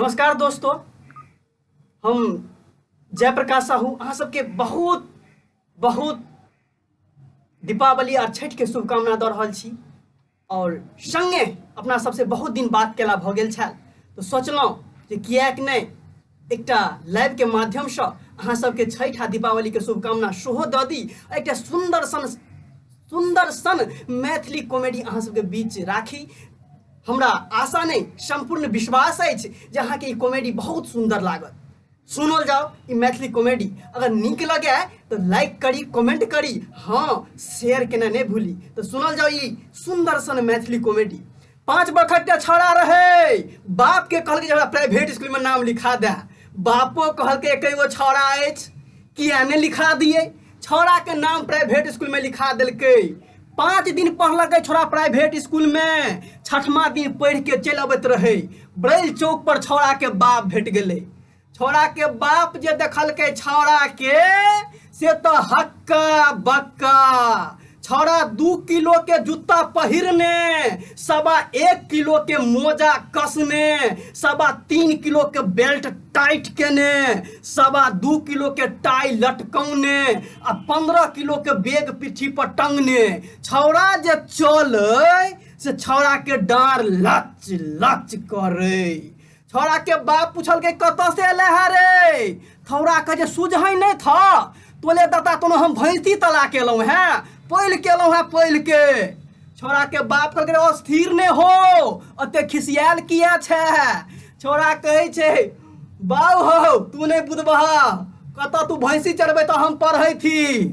नमस्कार दोस्तों, हम जयप्रकाश साहू अहाँ सबके बहुत बहुत दीपावली और छठ के शुभकामना दऽ रहल छी। और संगे अपना सबसे बहुत दिन बात केला भऽ गेल छल, तो सोचलहुँ जे किएक नहि एकटा लाइव के माध्यम से अहाँ सबके छठ आ दीपावली के शुभकामना सेहो दऽ दी। एकटा सुंदर सन मैथिली कॉमेडी अहाँ सबके बीच राखी। हमरा आशा नहीं संपूर्ण विश्वास अछि जे अहाँके ई कॉमेडी बहुत सुंदर लागत। सुनल जाओ ई मैथिली कॉमेडी। अगर नीक लगे तो लाइक करी, कमेंट करी, हाँ शेयर केना नहीं भूली। तो सुनल जाओ ई सुंदर सन मैथिली कॉमेडी। 5 बरखक छौड़ा रहे, बाप के कहल के प्राइवेट स्कूल में नाम लिखा दे। बापो कहल के एगो छौड़ा अछि, किया नहीं लिखा दिए? छौड़ा के नाम प्राइवेट स्कूल में लिखा दिलकै। 5 दिन पढ़लकै छौड़ा प्राइवेट स्कूल में। 6वां दिन पढ़ के चल अबैत रहे, ब्रेल चौक पर छौड़ा के बाप भेट गेले। छौड़ा के बाप जे देखलकै छौड़ा के से तो हक्का बक्का। छौड़ा 2 किलो के जूता पहिरने, 1.25 किलो के मोजा कसने, 3.25 किलो के बेल्ट टाइट केने, 2.25 किलो के टाई लटकौने आ 15 किलो के बैग पीठी पर टंगने। छौड़ा जे चले से छौड़ा के डाँर लच लच करे। छौड़ा के बाप पूछल के कत से अले है रे? छौड़ा कहे सूझे नहीं था, तोले दादा तो हम भैंसी तला केलौं है, पैल केलौं है पैल के। छौड़ा के बाप कहलकै अस्थिर ने हो, अते खिसियाल किया छे? छौड़ा कहे छे बाऊ हो तू नहीं बुझबह, कत तू भैंसी चरबे तो हम पढ़े थी।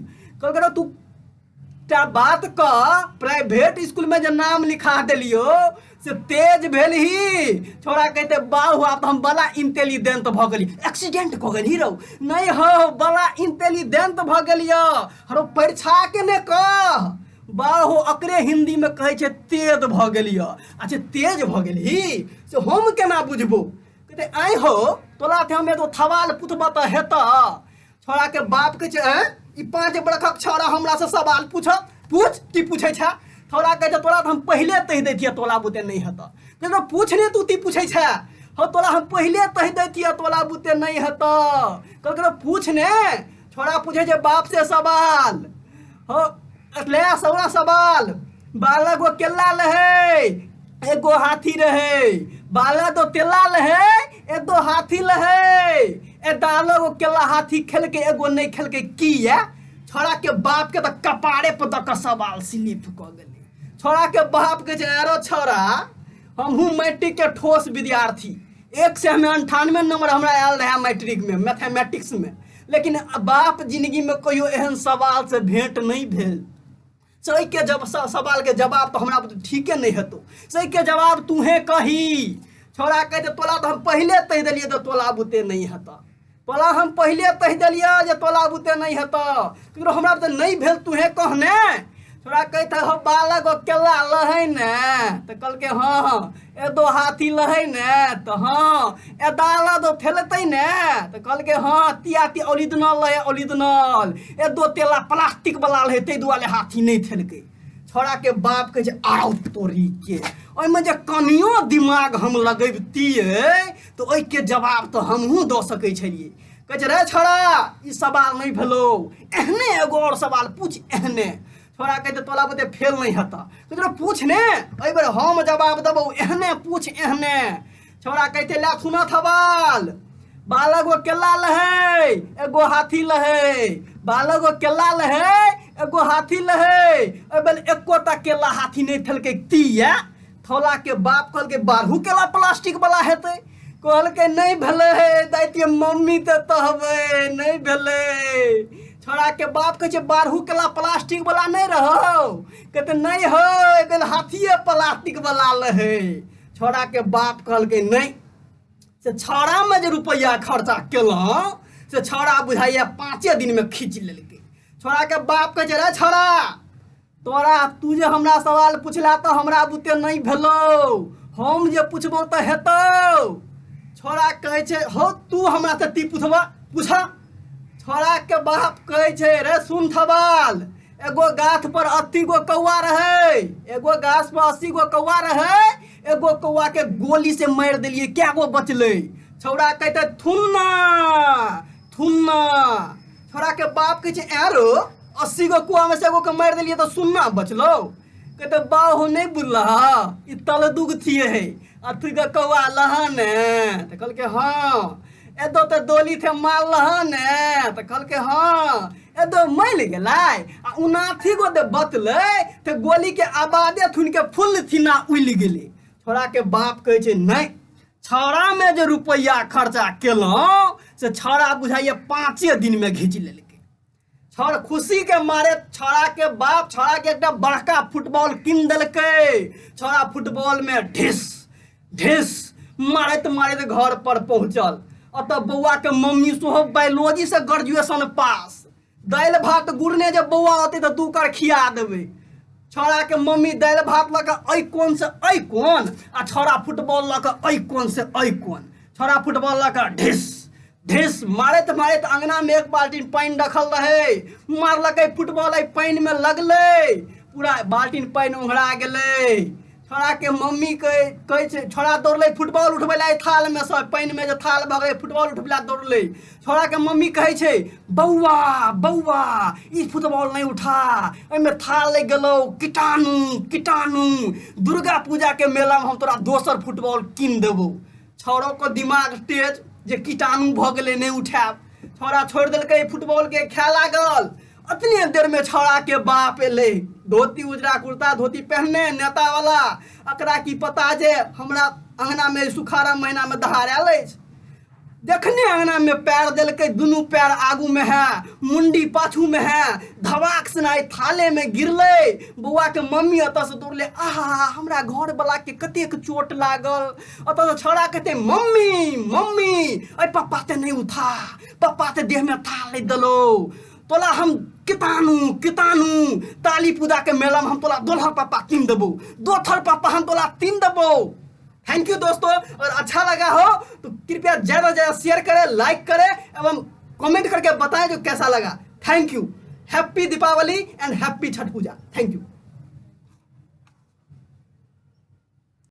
कहलकै तू बात का प्राइवेट स्कूल में जो नाम लिखा दिलियो से तेज भेल ही। छोड़ा कहते बाऊ आप तो हम बड़ा इंटेलिजेंट भ गेली। एक्सीडेंट क गेली रौ? नहीं हो, बड़ा इंटेलिजेंट भ गेलियो। हरो परीक्षा के ने कह बाऊ अकरे हिंदी में कहे छे तेज भ गेलियो। अच्छा तेज भ गेली से हम केना बुझबो? कहते आई हो तोला थे हम एगो सवाल पूछबा त हेता। छोड़ा के बाप के छे ई 5 बरखक छौड़ा हमरा से सवाल पूछ की पूछे छे? थोड़ा कहे तोरा हम पहले तह दैतिया तोला बुते नहीं हता। तो पूछने तू ती पूछे छे हो, तोला हम पहले तह दैतिया तोला बुते नहीं हता। कहलकै पूछने। छोड़ा पूछे छे बाप से सवाल हो, ले सौरा सवाल। बालक गो केला लहे, एगो हाथी रहे। बाला दो केला लहे, एगो हाथी लहे। ए दालो गो केला हाथी खेल के एगो नहीं खेल के किया? छोड़ा के बाप के तो कपारे पर दक सवाल स्लिप क गेले। छोड़ा के बाप के अरे छोड़ा हमहू मैट्रिक के ठोस विद्यार्थी, 1 से हमें 98 नंबर हमरा आयल रहा मैट्रिक में मैथमेटिक्स में। लेकिन बाप जिंदगी में कहियो एहन सवाल से भेंट नहीं भेल। सही के जब सवाल के जवाब तो हमरा ठीके नहीं हेतौ, सही के जवाब तूहे कही। छोड़ा कहते तोला तो हम पहले तह दिलिए तो तोला बुते नहीं हता। तोला हम पहले तह दिलिए जे तोला बुते नहीं हता, क्योंकि हमरा तो नहीं भेल तूहे कहने। छोड़ा कहते हो बालक केला लहे ने, तो कल के हाँ एदो हाथी लहे ने, तो हाँ ए दाला दो थेलते ने, तो कल के हाँ तिया ओरिजिनल लहे ओरिजिनल। एदो तेला प्लास्टिक वाला लहे ते दुआले हाथी नहीं थेलके। छोड़ा के बाप के आओ तोरी के ओइमे जे कनियो दिमाग हम लगैबतिए तो ओइ के जवाब तो हमहू दऽ सकै छलिए। कहे रे छोड़ा ई सवाल नहीं भेलो, एहने एगो और सवाल पूछ एहने। छोड़ा कहते तोला बुते फेल नहीं हता। कहते पूछने अइ बेर हम जवाब देबो, एहने पूछ एहने। छोड़ा कहते ला सुना सवाल। बालक गो केला लहे, एगो हाथी लहे। बालक गो केला लहे, एगो हाथी लहे। अइ बेर एकोटा केला हाथी नहीं थलके तिया। थोला के बाप कहल के 12 केला प्लास्टिक वाला हेते। कहल के नहीं भेले हे दैतिए मम्मी ते तहबे नहीं भेले। छोड़ा के बाप कहे 12 केला प्लास्टिक वाला नहीं रहो। कहते नहीं हो एक हाथीए प्लास्टिक वाला लहे। छोड़ा के बाप कहल के नहीं से छौड़ा में जो रुपया खर्चा केलौं से छौड़ा बुझाइया 5 दिन में खींच लेलके। छोड़ा के बाप कहे रे छौड़ा तोरा तू जे हमरा सवाल पूछला तो हमरा बुते नहीं भेलो, हम जे पूछबो तो हेतौ। छोड़ा कहे हो तू हमरा से ती पूछबा पूछा। छोड़ा के बाप कहे रे सुन सवाल। एगो गाछ पर 80 गो कौआ रहे, एगो गाछ पर 80 गो कौआ रहे। एगो कौआ के गोली से मार दिलिए, क्या गो बचले? छौड़ा कहते थुन्ना थुन्ना। छौड़ा के बाप कहे एरो 80 गो कुआ में से एगो के मार दिलिए तो सुन्ना बचलो। कहते बा हो नहीं बुझला ई तल दुग थिए है अथी का कौआ लहन तो कहल के हाँ। एदो तो दोली थे माल लहन तो कहल के हाँ। एदो मैल गेलाय आ उनाथी गो दे बतले तो गोली के आबादे थुन के फुल थिना उल गेले। छोड़ा के बाप कहे नहीं छौड़ा में जो रुपया खर्चा केलौं से छौड़ा बुझाइए 5 दिन में घींच लेलकै। छौड़ खुशी के मारे छौड़ा के बाप छौड़ा के एक बड़का फुटबॉल कीन देलकै। छौड़ा फुटबॉल में ढिस ढिस मारत मारत घर पर पहुंचल। अतः बउआ के मम्मी सोहो बायोलॉजी से ग्रेजुएशन पास। दाल भात गुड़ने जब बउआ होते तो 2 कर खिया देवे। छौड़ा के मम्मी दाल भात लऽ के कोन से कोन आ छौड़ा फुटबॉल लऽ के कोन से कोन। छौड़ा फुटबॉल लऽ के ढिस ढिस मारत मारत अंगना में 1 बाल्टीन पानी रखल रहे मारलकै फुटबॉल पानी में लगले पूरा बाल्टीन पानी उघड़ा गेले। छौड़ा के मम्मी कहे छौड़ा दौड़ले फुटबॉल उठबे ला थाल में सब पानी में जो थाल भऽ गेलै फुटबॉल उठबे दौड़ले। छौड़ा के मम्मी कहे बउआ बउआ ई फुटबॉल नहीं उठा एमे थाल लग गेलो कीटाणु कीटाणु दुर्गा पूजा के मेला में हम तोरा दोसर फुटबॉल कीन देबो। छौड़ो को दिमाग तेज जे कीटाणु भऽ गेलै नहीं उठाब। छौड़ा छोड़ देलकै फुटबॉल के खेल लागल। अतने देर में छौड़ा के बाप एले धोती उजरा कुर्ता धोती पहनने नेता वाला। अकरा की पता जे हमरा अंगना में सुखारा महीना में दहाड़ आयल अछि। देखने अंगना में पैर देलकै दुनू पैर आगू में है मुंडी पाछू में है धवाक सनाई थाले में गिरले। बउआ के मम्मी अतः से दौड़ले आहा हमरा घर वाला के कतेक चोट लागल। अतः से छौड़ा कहते मम्मी मम्मी पप्पा ते नहीं उठा पप्पा ते देह में थाल दलो तोला हम कीटाणु कीटाणु ताली पूजा के मेला में हम तोला दोलहर पप्पा कीन देबो दोथर पप्पा हम तोला तीन देबो। थैंक यू दोस्तों। और अच्छा लगा हो तो कृपया ज्यादा से ज्यादा शेयर करें लाइक करें एवं कमेंट करके बताएं जो कैसा लगा। Thank you. Happy Deepawali and happy Chhath Puja. Thank you.